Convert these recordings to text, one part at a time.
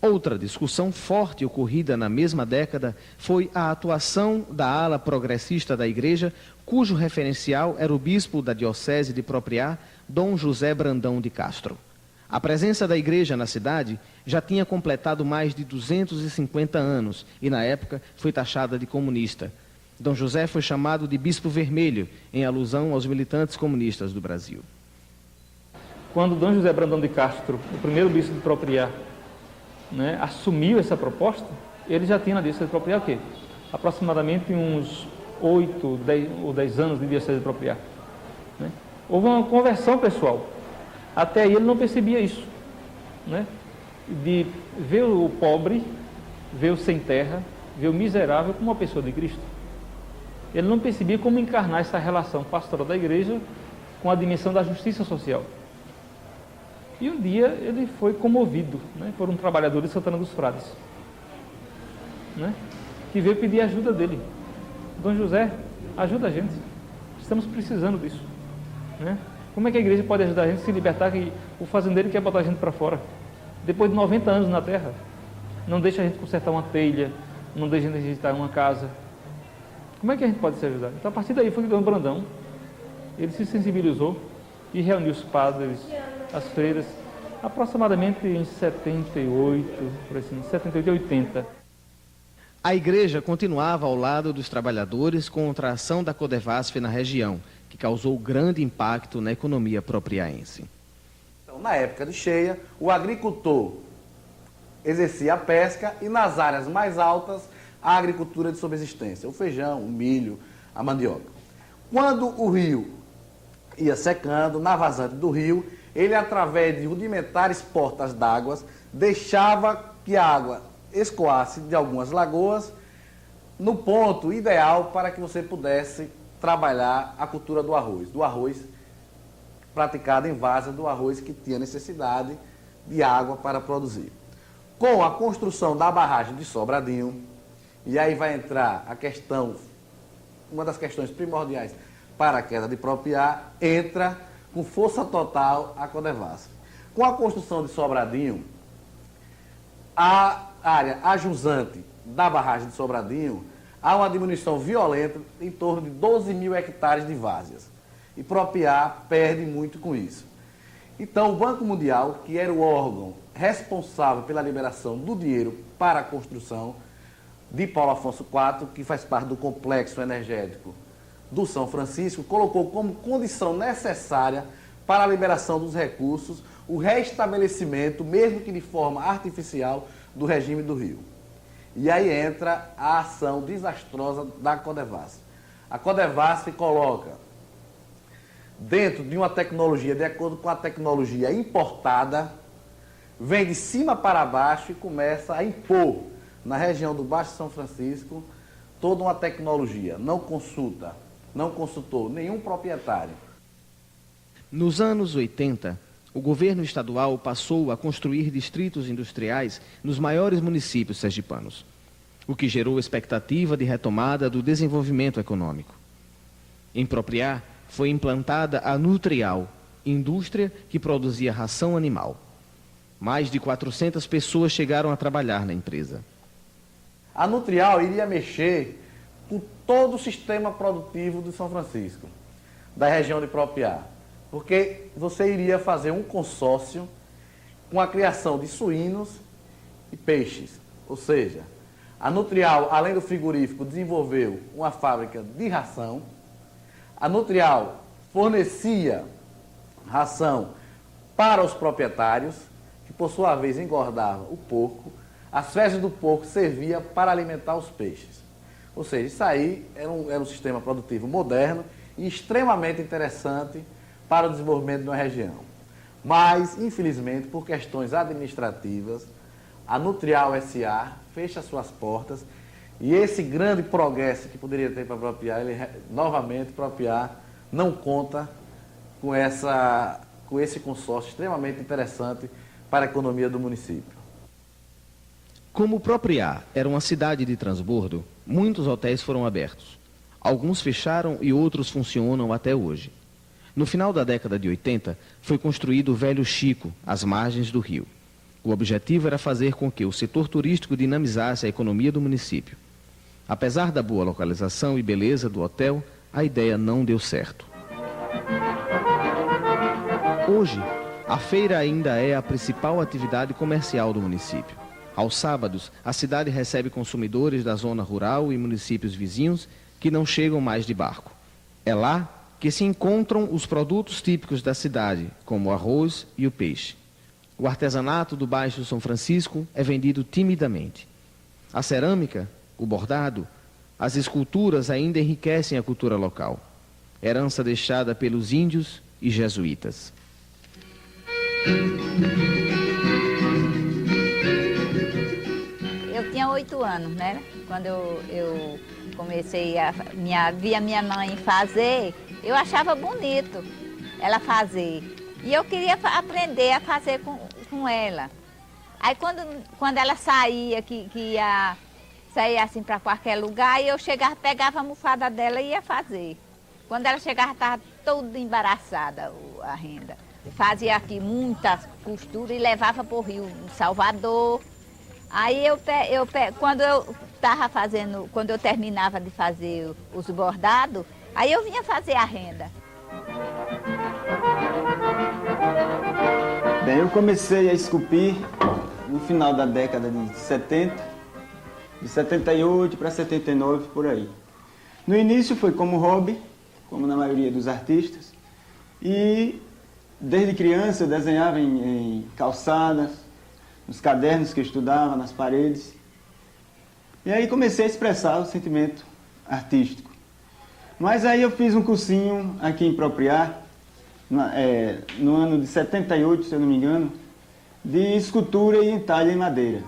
Outra discussão forte ocorrida na mesma década foi a atuação da ala progressista da Igreja, cujo referencial era o bispo da Diocese de Propriá, Dom José Brandão de Castro. A presença da Igreja na cidade já tinha completado mais de 250 anos e, na época, foi taxada de comunista. Dom José foi chamado de Bispo Vermelho, em alusão aos militantes comunistas do Brasil. Quando Dom José Brandão de Castro, o primeiro bispo de Propriá, assumiu essa proposta, ele já tinha na Diocese de Propriá o quê? Aproximadamente uns 8 ou 10 anos de Diocese de Propriá. Houve uma conversão pessoal. Até aí ele não percebia isso, de ver o pobre, ver o sem terra, ver o miserável como uma pessoa de Cristo. Ele não percebia como encarnar essa relação pastoral da igreja com a dimensão da justiça social. E um dia ele foi comovido por um trabalhador de Santana dos Frades, que veio pedir ajuda dele. Dom José, ajuda a gente, estamos precisando disso. Como é que a igreja pode ajudar a gente a se libertar que o fazendeiro quer botar a gente para fora? Depois de 90 anos na terra, não deixa a gente consertar uma telha, não deixa a gente ajeitar uma casa. Como é que a gente pode se ajudar? Então, a partir daí foi que Dom Brandão, ele se sensibilizou e reuniu os padres, as freiras, aproximadamente em 78, por assim, 78 e 80. A igreja continuava ao lado dos trabalhadores contra a ação da Codevasf na região, que causou grande impacto na economia propriaense. Então, na época de cheia, o agricultor exercia a pesca e nas áreas mais altas a agricultura de subsistência, o feijão, o milho, a mandioca. Quando o rio ia secando, na vazante do rio, ele, através de rudimentares portas d'água, deixava que a água escoasse de algumas lagoas no ponto ideal para que você pudesse trabalhar a cultura do arroz praticado em várzea, do arroz que tinha necessidade de água para produzir. Com a construção da barragem de Sobradinho, e aí vai entrar a questão, uma das questões primordiais para a queda de Propriá, entra com força total a Codevasf. Com a construção de Sobradinho, a área ajusante da barragem de Sobradinho, há uma diminuição violenta em torno de 12 mil hectares de várzeas. E Propriá perde muito com isso. Então, o Banco Mundial, que era o órgão responsável pela liberação do dinheiro para a construção de Paulo Afonso IV, que faz parte do complexo energético do São Francisco, colocou como condição necessária para a liberação dos recursos o restabelecimento, mesmo que de forma artificial, do regime do rio. E aí entra a ação desastrosa da Codevasf. A Codevasf coloca dentro de uma tecnologia, de acordo com a tecnologia importada, vem de cima para baixo e começa a impor na região do Baixo São Francisco toda uma tecnologia. Não consultou nenhum proprietário. Nos anos 80, o governo estadual passou a construir distritos industriais nos maiores municípios sergipanos, o que gerou expectativa de retomada do desenvolvimento econômico. Em Propriá, foi implantada a Nutrial, indústria que produzia ração animal. Mais de 400 pessoas chegaram a trabalhar na empresa. A Nutrial iria mexer com todo o sistema produtivo de São Francisco, da região de Propriá, porque você iria fazer um consórcio com a criação de suínos e peixes. Ou seja, a Nutrial, além do frigorífico, desenvolveu uma fábrica de ração. A Nutrial fornecia ração para os proprietários, que por sua vez engordava o porco. As fezes do porco servia para alimentar os peixes. Ou seja, isso aí era um sistema produtivo moderno e extremamente interessante para o desenvolvimento de uma região. Mas, infelizmente, por questões administrativas, a Nutrial S.A. fecha suas portas e esse grande progresso que poderia ter para Propriá, novamente, Propriá não conta com esse consórcio extremamente interessante para a economia do município. Como Propriá era uma cidade de transbordo, muitos hotéis foram abertos. Alguns fecharam e outros funcionam até hoje. No final da década de 80, foi construído o Velho Chico, às margens do rio. O objetivo era fazer com que o setor turístico dinamizasse a economia do município. Apesar da boa localização e beleza do hotel, a ideia não deu certo. Hoje, a feira ainda é a principal atividade comercial do município. Aos sábados, a cidade recebe consumidores da zona rural e municípios vizinhos que não chegam mais de barco. É lá que se encontram os produtos típicos da cidade, como o arroz e o peixe. O artesanato do Baixo São Francisco é vendido timidamente. A cerâmica, o bordado, as esculturas ainda enriquecem a cultura local. Herança deixada pelos índios e jesuítas. Eu tinha 8 anos, né? Quando eu comecei via minha mãe fazer, eu achava bonito ela fazer. E eu queria aprender a fazer com ela. Aí quando ela saía, que ia sair assim para qualquer lugar, eu chegava, pegava a almofada dela e ia fazer. Quando ela chegava, estava toda embaraçada a renda. Fazia aqui muitas costuras e levava para o Rio de Salvador. Aí quando eu terminava de fazer os bordados, aí eu vinha fazer a renda. Bem, eu comecei a esculpir no final da década de 70, de 78 para 79, por aí. No início foi como hobby, como na maioria dos artistas, e desde criança eu desenhava em calçadas, nos cadernos que eu estudava, nas paredes. E aí comecei a expressar o sentimento artístico. Mas aí eu fiz um cursinho aqui em Propriá, no ano de 78, se eu não me engano, de escultura e entalhe em madeira.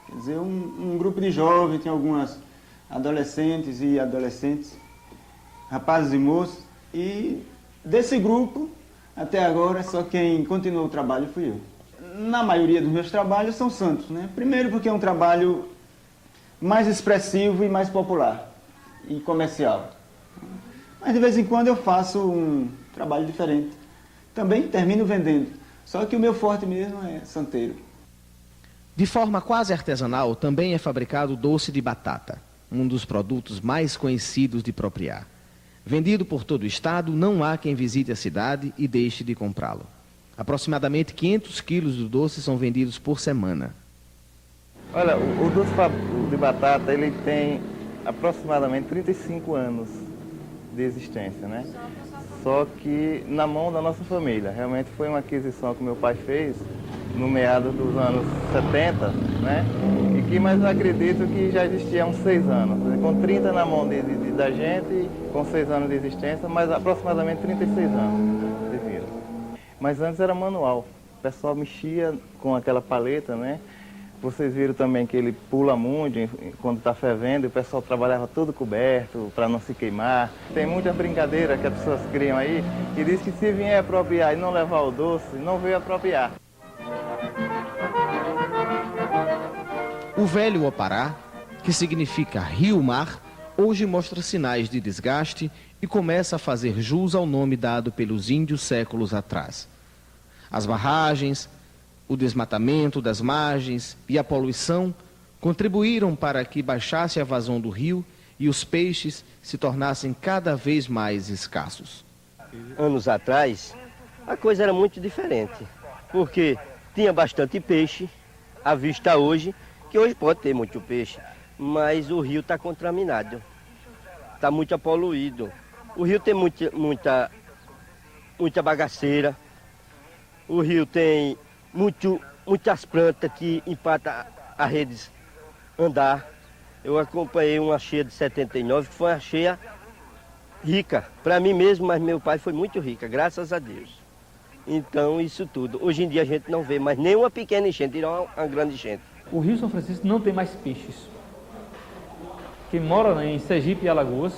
Quer dizer, um grupo de jovens, tinha algumas adolescentes e adolescentes, rapazes e moças, e desse grupo, até agora, só quem continuou o trabalho fui eu. Na maioria dos meus trabalhos são santos, né? Primeiro porque é um trabalho mais expressivo e mais popular e comercial. Mas de vez em quando eu faço um trabalho diferente. Também termino vendendo, só que o meu forte mesmo é santeiro. De forma quase artesanal, também é fabricado doce de batata, um dos produtos mais conhecidos de Propriá. Vendido por todo o estado, não há quem visite a cidade e deixe de comprá-lo. Aproximadamente 500 quilos do doce são vendidos por semana. Olha, o doce de batata, ele tem aproximadamente 35 anos de existência, né? Só que na mão da nossa família. Realmente foi uma aquisição que meu pai fez no meado dos anos 70, né? Mas eu acredito que já existia há uns 6 anos. Com 30 na mão da gente, com 6 anos de existência, mas aproximadamente 36 anos de vida. Mas antes era manual. O pessoal mexia com aquela paleta, né? Vocês viram também que ele pula muito quando está fervendo, e o pessoal trabalhava todo coberto para não se queimar. Tem muita brincadeira que as pessoas criam aí, que diz que se vier apropriar e não levar o doce, não veio apropriar. O velho Opará, que significa rio-mar, hoje mostra sinais de desgaste e começa a fazer jus ao nome dado pelos índios séculos atrás. As barragens, o desmatamento das margens e a poluição contribuíram para que baixasse a vazão do rio e os peixes se tornassem cada vez mais escassos. Anos atrás, a coisa era muito diferente, porque tinha bastante peixe, à vista hoje, que hoje pode ter muito peixe, mas o rio está contaminado, está muito poluído. O rio tem muita bagaceira, o rio tem muitas plantas que empatam a redes andar. Eu acompanhei uma cheia de 79, que foi uma cheia rica, para mim mesmo, mas meu pai foi muito rica, graças a Deus. Então, isso tudo. Hoje em dia a gente não vê mais nem uma pequena enchente, não uma grande enchente. O Rio São Francisco não tem mais peixes. Quem mora em Sergipe e Alagoas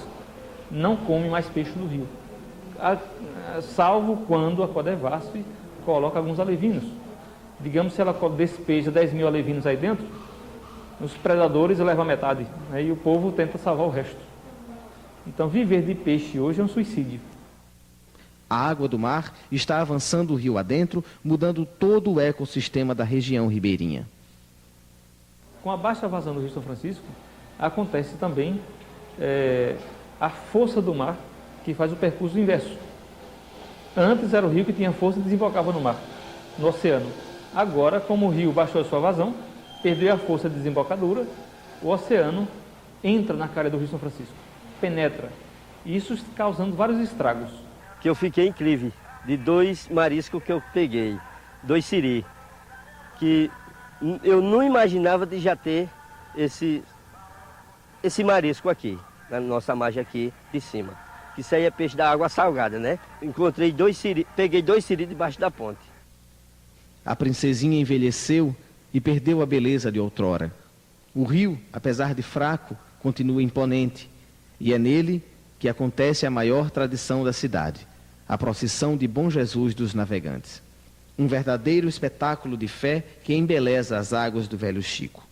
não come mais peixe no rio. Salvo quando a Codevasf coloca alguns alevinos. Digamos, se ela despeja 10 mil alevinos aí dentro, os predadores levam a metade, né, e o povo tenta salvar o resto. Então, viver de peixe hoje é um suicídio. A água do mar está avançando o rio adentro, mudando todo o ecossistema da região ribeirinha. Com a baixa vazão do Rio São Francisco, acontece também a força do mar, que faz o percurso inverso. Antes era o rio que tinha força e desembocava no mar, no oceano. Agora, como o rio baixou a sua vazão, perdeu a força de desembocadura, o oceano entra na calha do Rio São Francisco, penetra, isso causando vários estragos. Que eu fiquei incrível, de 2 mariscos que eu peguei, 2 siri, que eu não imaginava de já ter esse marisco aqui, na nossa margem aqui de cima. Que isso aí é peixe da água salgada, né? Encontrei 2 siri, peguei 2 siri debaixo da ponte. A princesinha envelheceu e perdeu a beleza de outrora. O rio, apesar de fraco, continua imponente, e é nele que acontece a maior tradição da cidade, a procissão de Bom Jesus dos Navegantes. Um verdadeiro espetáculo de fé que embeleza as águas do Velho Chico.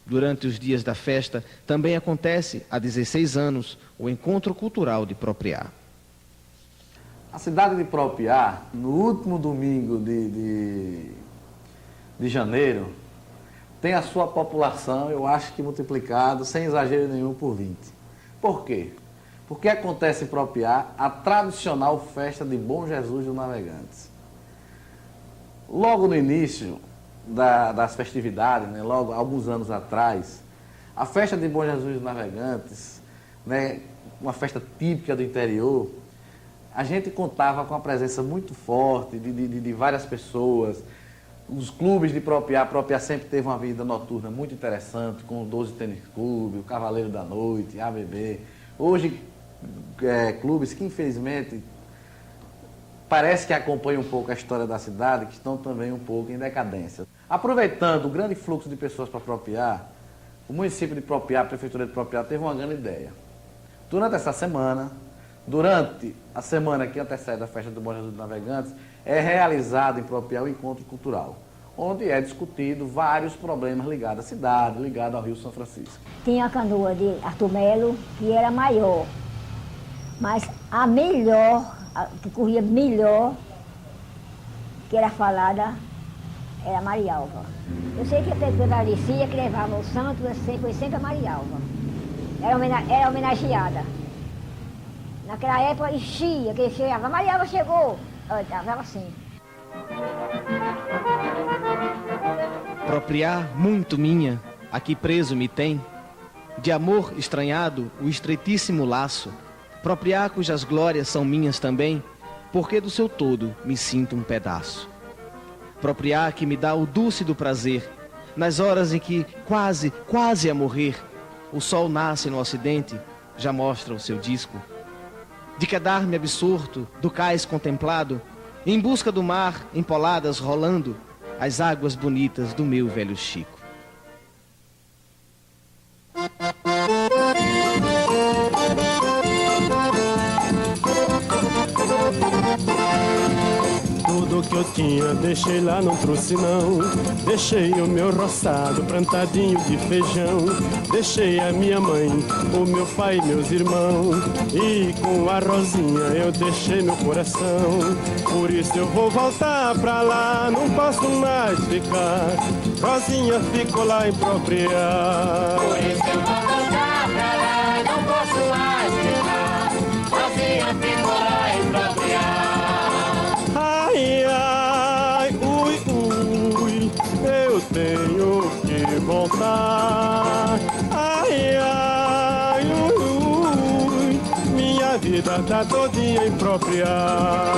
Durante os dias da festa, também acontece, há 16 anos, o Encontro Cultural de Propriá. A cidade de Propriá, no último domingo de janeiro, tem a sua população, eu acho que multiplicado, sem exagero nenhum, por 20. Por quê? Porque acontece em Propriá a tradicional festa de Bom Jesus dos Navegantes. Logo no início das festividades, né, logo alguns anos atrás, a festa de Bom Jesus dos Navegantes, né, uma festa típica do interior, a gente contava com a presença muito forte de várias pessoas. Os clubes de Propriá sempre teve uma vida noturna muito interessante, com o 12 Tênis Clube, o Cavaleiro da Noite, ABB. Hoje, clubes que infelizmente parece que acompanham um pouco a história da cidade, que estão também um pouco em decadência. Aproveitando o grande fluxo de pessoas para Propriá, o município de Propriá, a prefeitura de Propriá, teve uma grande ideia. Durante essa semana, durante a semana que antecede a festa do Bom Jesus dos Navegantes, é realizado em Propriá o Encontro Cultural, onde é discutido vários problemas ligados à cidade, ligados ao Rio São Francisco. Tinha a canoa de Arthur Melo, que era maior, mas a melhor, que corria melhor, que era falada, era a Marialva. Eu sei que a prefeitura da Alicia, que levava o santo, foi sempre a Marialva. Era homenageada. Naquela época enchia, que chegava, a Marialva chegou. Estava assim. Propriá, muito minha, aqui preso me tem, de amor estranhado, o estreitíssimo laço. Propriá, cujas glórias são minhas também, porque do seu todo me sinto um pedaço. Propriá, que me dá o doce do prazer, nas horas em que quase a morrer, o sol nasce no ocidente, já mostra o seu disco. De quedar-me absorto do cais contemplado, em busca do mar, empoladas rolando, as águas bonitas do meu Velho Chico. Tudo que eu tinha deixei lá, não trouxe não. Deixei o meu roçado plantadinho de feijão. Deixei a minha mãe, o meu pai e meus irmãos. E com a Rosinha eu deixei meu coração. Por isso eu vou voltar pra lá, não posso mais ficar. Rosinha ficou lá em Propriá. Por isso eu vou voltar pra lá, não posso mais ficar. Rosinha ficou lá em Propriá. Ai, ai, ui, ui, eu tenho que voltar. Ai, ai, ui, ui, minha vida tá todinha em Propriá.